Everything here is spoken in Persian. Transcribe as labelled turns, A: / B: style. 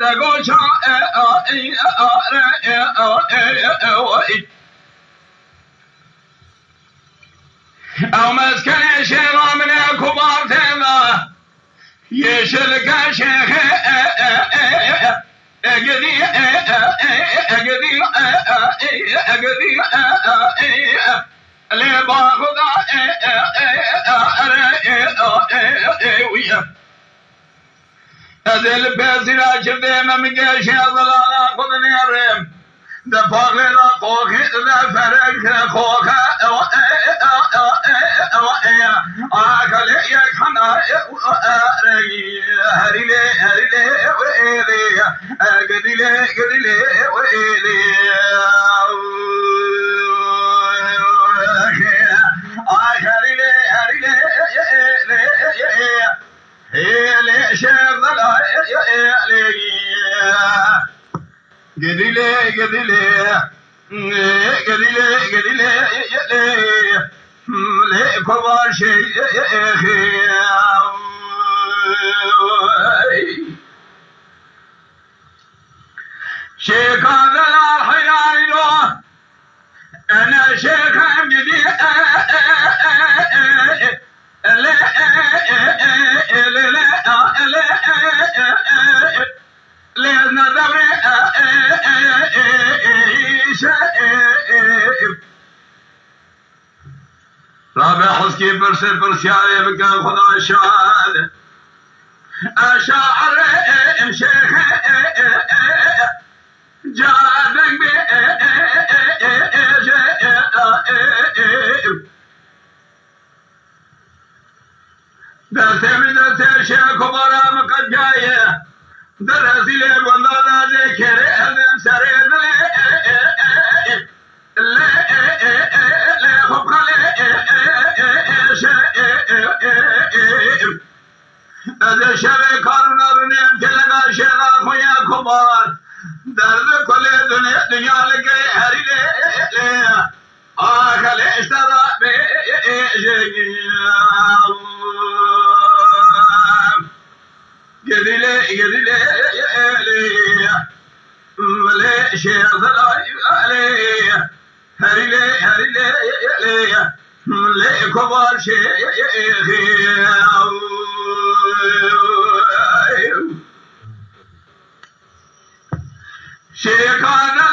A: دگوشا او مسکن شیخ من کبار تیلا یه شرکه شیخ اگدی لبا خدا ادل بزیرا چده ممیگه شیخلالا خود نیرم ده پاقلینا خوخی ده فرق خوخه آکلی یک خنا هریله ویلی گدیله ویلی هریله شغلا گدیله لکبار شیخی شیخان دلال حیرانی رو انا شیخم جدی لازم دبر رابع حسكي برسل برسياري بقى خدا شاد أشاعر شيخ جادك درسي من درسي شيخ كبارا مقد جاية درسي لي بندانا ذكر أذن سريد از شب کارونا رو نیم که لگا شیخا خویا کبار درد کل دنیا لگه هری لی آخل اشترا بیشگی گدیلی ولی شیخ دلائی هری لی لكبار شيخي شيخانا